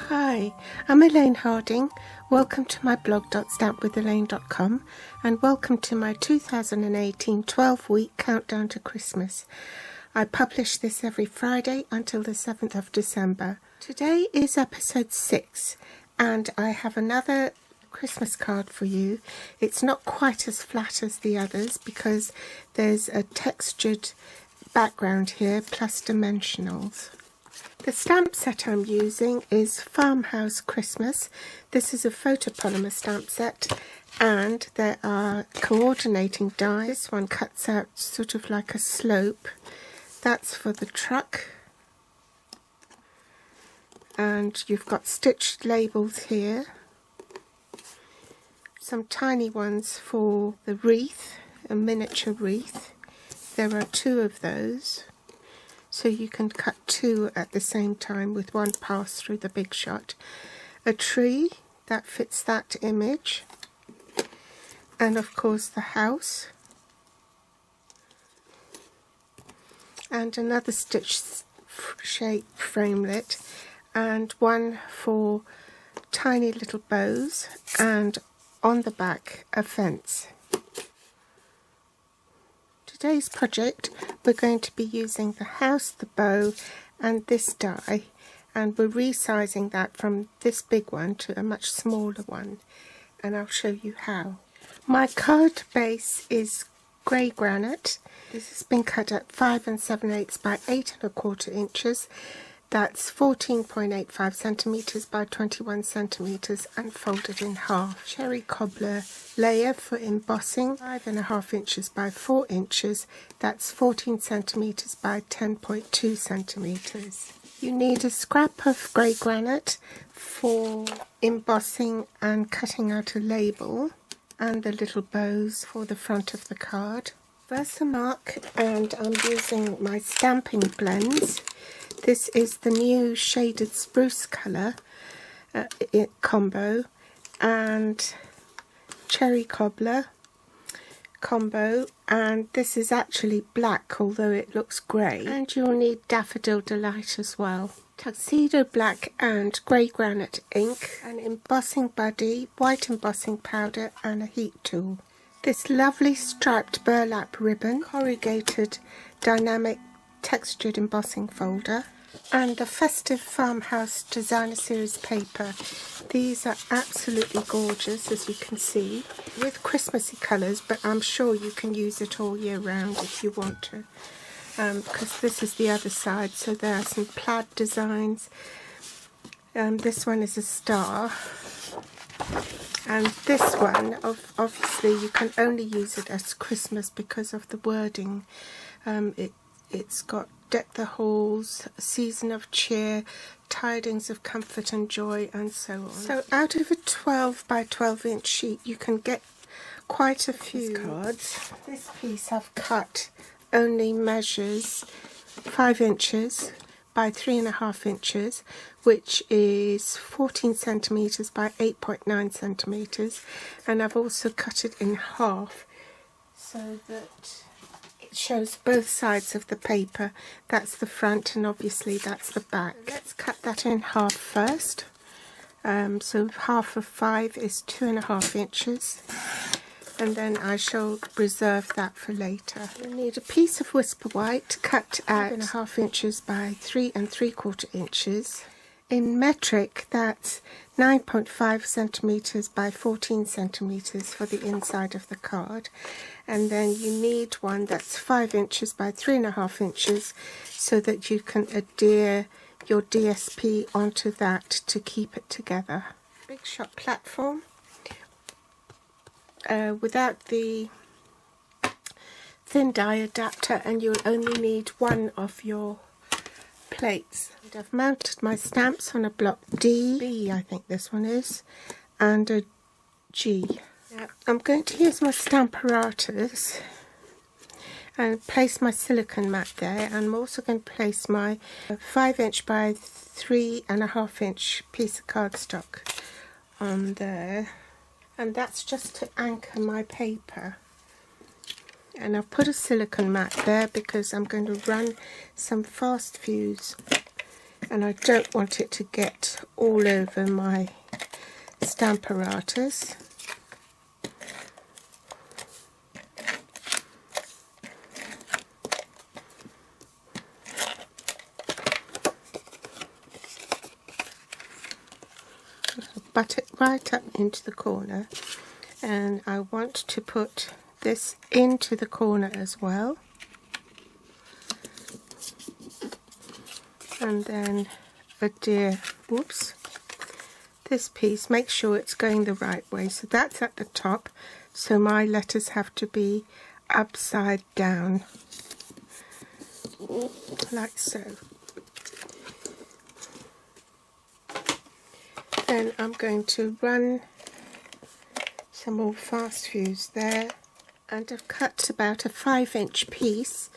Hi, I'm Elaine Harding. Welcome to my blog.stampwithelaine.com and welcome to my 2018 12-week countdown to Christmas. I publish this every Friday until the 7th of December. Today is episode 6 and I have another Christmas card for you. It's not quite as flat as the others because there's a textured background here plus dimensionals. The stamp set I'm using is Farmhouse Christmas. This is a photopolymer stamp set and there are coordinating dies. This one cuts out sort of like a slope. That's for the truck. And you've got stitched labels here. Some tiny ones for the wreath, a miniature wreath. There are 2 of those. So you can cut 2 at the same time with one pass through the big shot. A tree that fits that image, and of course the house, and another stitch shape framelit, and one for tiny little bows, and on the back a fence. Today's project, we're going to be using the house, the bow and this die, and we're resizing that from this big one to a much smaller one, and I'll show you how. My card base is grey granite. This has been cut at 5 7/8 by 8 1/4 inches. That's 14.85 centimetres by 21 centimetres and folded in half. Cherry cobbler layer for embossing, 5 1/2 inches by 4 inches. That's 14 centimetres by 10.2 centimetres. You need a scrap of grey granite for embossing and cutting out a label, and the little bows for the front of the card. Versamark, and I'm using my stamping blends. This is the new shaded spruce colour combo, and cherry cobbler combo, and this is actually black although it looks grey, and you'll need daffodil delight as well. Tuxedo black and grey granite ink, an embossing buddy, white embossing powder and a heat tool. This lovely striped burlap ribbon, corrugated dynamic textured embossing folder, and the festive Farmhouse designer series paper. These are absolutely gorgeous, as you can see, with Christmassy colours, but I'm sure you can use it all year round if you want to, because this is the other side. So there are some plaid designs. This one is a star, and this one, obviously you can only use it as Christmas because of the wording. It's got deck the halls, season of cheer, tidings of comfort and joy, and so on. So out of a 12 by 12 inch sheet you can get quite a few cards. This piece I've cut only measures 5 inches by 3 1/2 inches, which is 14 centimetres by 8.9 centimetres, and I've also cut it in half so that it shows both sides of the paper. That's the front and obviously that's the back. Let's cut that in half first. So half of 5 is 2 1/2 inches, and then I shall reserve that for later. We need a piece of whisper white cut at 5 1/2 inches by 3 3/4 inches. In metric, that's 9.5 centimetres by 14 centimetres for the inside of the card, and then you need one that's 5 inches by 3 1/2 inches so that you can adhere your DSP onto that to keep it together. Big shot platform without the thin die adapter, and you'll only need one of your plates. And I've mounted my stamps on a block D, B I think this one is, and a G. Now, I'm going to use my Stamparatus and place my silicone mat there, and I'm also going to place my 5 inch by 3 1/2 inch piece of cardstock on there, and that's just to anchor my paper. And I've put a silicone mat there because I'm going to run some fast fuse and I don't want it to get all over my stamp apparatus. Butt it right up into the corner, and I want to put this into the corner as well, and then adhere, whoops, this piece, make sure it's going the right way, so that's at the top, so my letters have to be upside down, like so. Then I'm going to run some more fast fuse there, and I've cut about a 5-inch piece,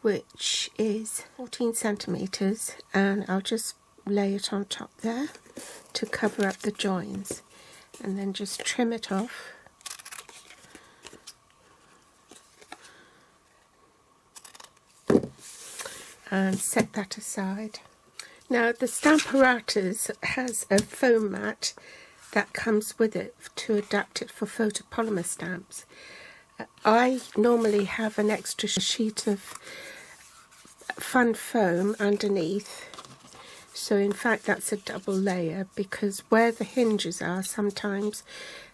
which is 14 centimeters, and I'll just lay it on top there to cover up the joins, and then just trim it off. And set that aside. Now the Stamparatus has a foam mat that comes with it to adapt it for photopolymer stamps. I normally have an extra sheet of fun foam underneath, so in fact that's a double layer, because where the hinges are sometimes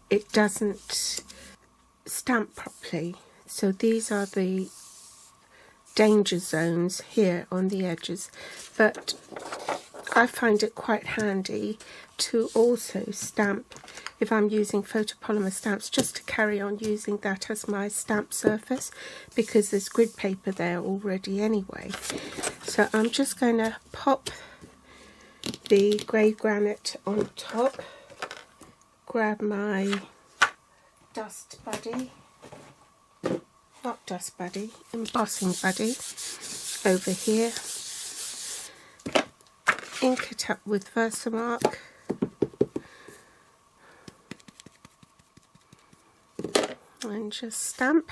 it doesn't stamp properly. So these are the danger zones here on the edges, but I find it quite handy to also stamp if I'm using photopolymer stamps, just to carry on using that as my stamp surface, because there's grid paper there already anyway. So I'm just going to pop the grey granite on top, grab my dust buddy, not dust buddy, embossing buddy over here, ink it up with Versamark, and just stamp.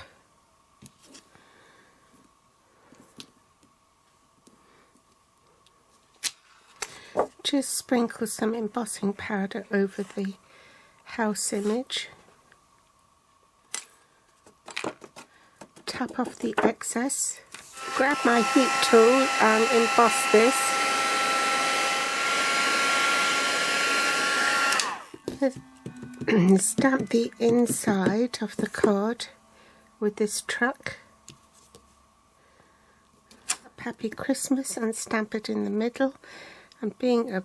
Just sprinkle some embossing powder over the house image. Tap off the excess. Grab my heat tool and emboss this. Stamp the inside of the card with this truck. Happy Christmas, and stamp it in the middle. And being a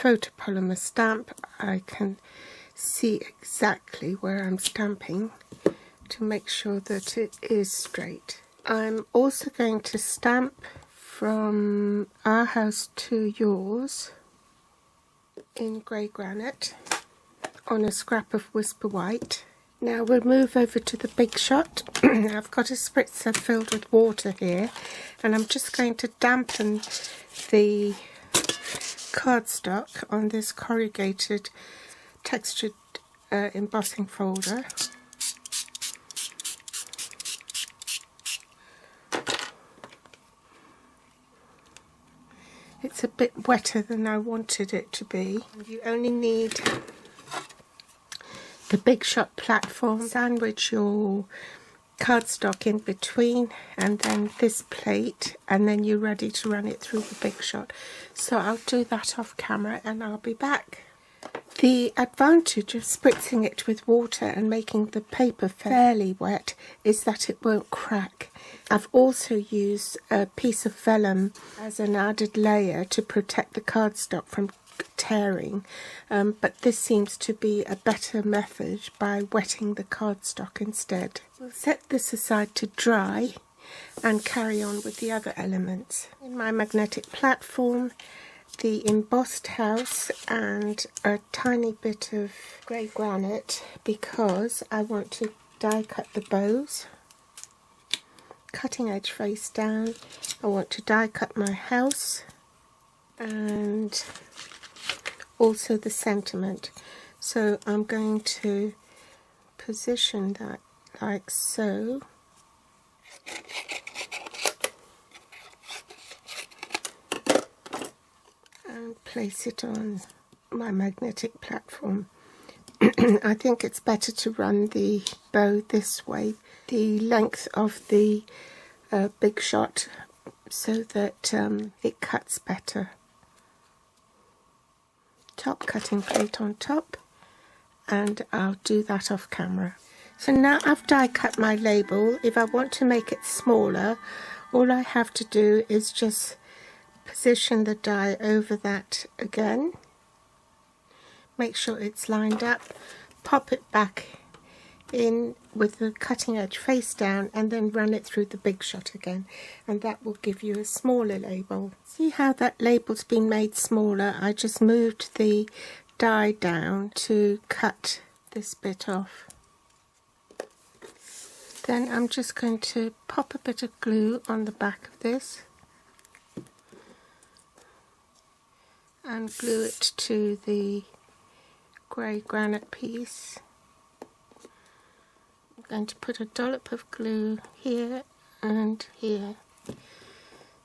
photopolymer stamp, I can see exactly where I'm stamping to make sure that it is straight. I'm also going to stamp From Our House to Yours in grey granite on a scrap of Whisper White. Now we'll move over to the Big Shot. I've got a spritzer filled with water here, and I'm just going to dampen the cardstock on this corrugated textured embossing folder. It's a bit wetter than I wanted it to be. You only need the Big Shot platform, sandwich your cardstock in between, and then this plate, and then you're ready to run it through the Big Shot. So I'll do that off camera and I'll be back. The advantage of spritzing it with water and making the paper fairly wet is that it won't crack. I've also used a piece of vellum as an added layer to protect the cardstock from tearing, but this seems to be a better method by wetting the cardstock instead. We'll set this aside to dry and carry on with the other elements. In my magnetic platform, the embossed house and a tiny bit of grey granite, because I want to die cut the bows. Cutting edge face down. I want to die cut my house and also the sentiment. So I'm going to position that like so. and place it on my magnetic platform. I think it's better to run the bow this way, the length of the big shot, so that it cuts better. Top cutting plate on top, and I'll do that off camera. So now after I cut my label, if I want to make it smaller, all I have to do is just position the die over that again, make sure it's lined up, pop it back in with the cutting edge face down, and then run it through the big shot again, and that will give you a smaller label. See how that label's been made smaller? I just moved the die down to cut this bit off. Then I'm just going to pop a bit of glue on the back of this and glue it to the grey granite piece. I'm going to put a dollop of glue here and here,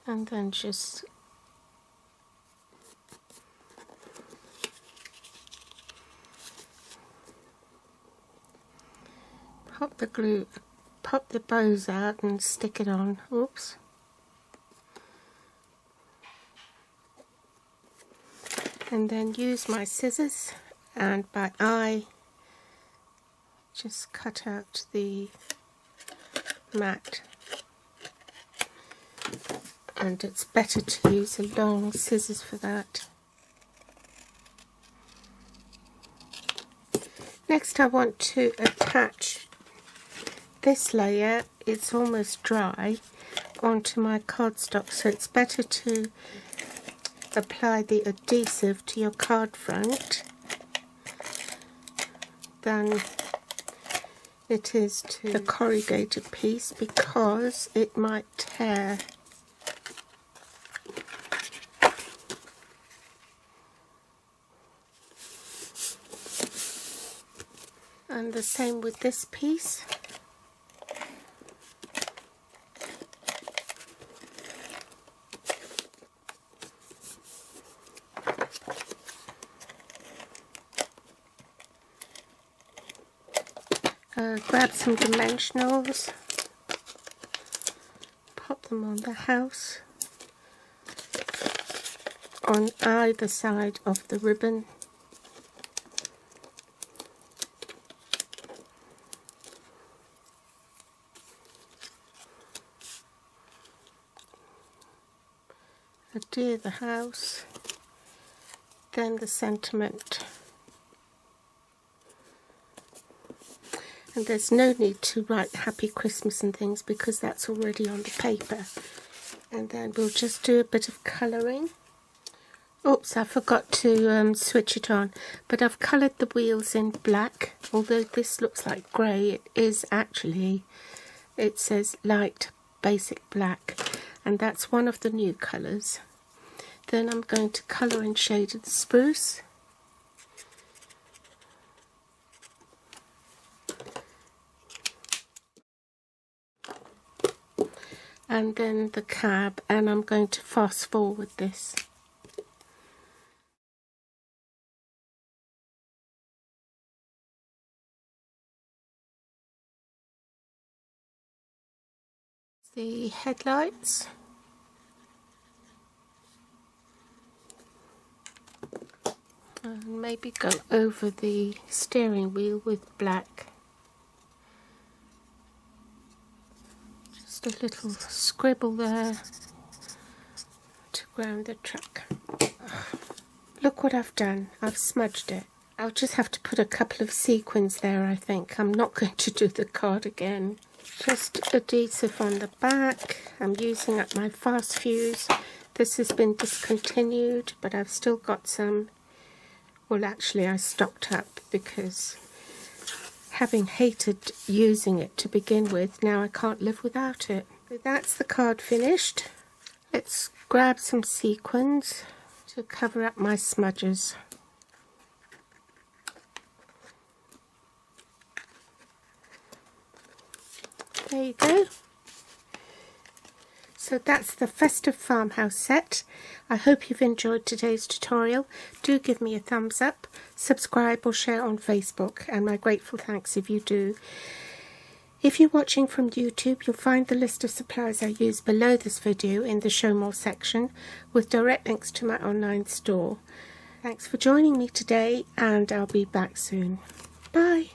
and then just pop the bows out and stick it on. Oops. And then use my scissors and by eye just cut out the mat. And it's better to use a long scissors for that. Next I want to attach this layer, it's almost dry, onto my cardstock, so it's better to apply the adhesive to your card front than it is to the corrugated piece, because it might tear. And the same with this piece. Grab some dimensionals, pop them on the house on either side of the ribbon. Adhere the house, then the sentiment. And there's no need to write Happy Christmas and things because that's already on the paper. And then we'll just do a bit of colouring. Oops, I forgot to switch it on. But I've coloured the wheels in black. Although this looks like grey, it is actually, it says light basic black. And that's one of the new colours. Then I'm going to colour in shaded spruce. And then the cab, and I'm going to fast forward this. The headlights. And maybe go over the steering wheel with black. Just a little scribble there to ground the truck. Look what I've done. I've smudged it. I'll just have to put a couple of sequins there, I think. I'm not going to do the card again. Just adhesive on the back. I'm using up my fast fuse. This has been discontinued, but I've still got some. Well, actually I stocked up because having hated using it to begin with, now I can't live without it. So that's the card finished. Let's grab some sequins to cover up my smudges. There you go. So that's the Festive Farmhouse set. I hope you've enjoyed today's tutorial. Do give me a thumbs up, subscribe or share on Facebook, and my grateful thanks if you do. If you're watching from YouTube, you'll find the list of supplies I use below this video in the Show More section, with direct links to my online store. Thanks for joining me today, and I'll be back soon. Bye!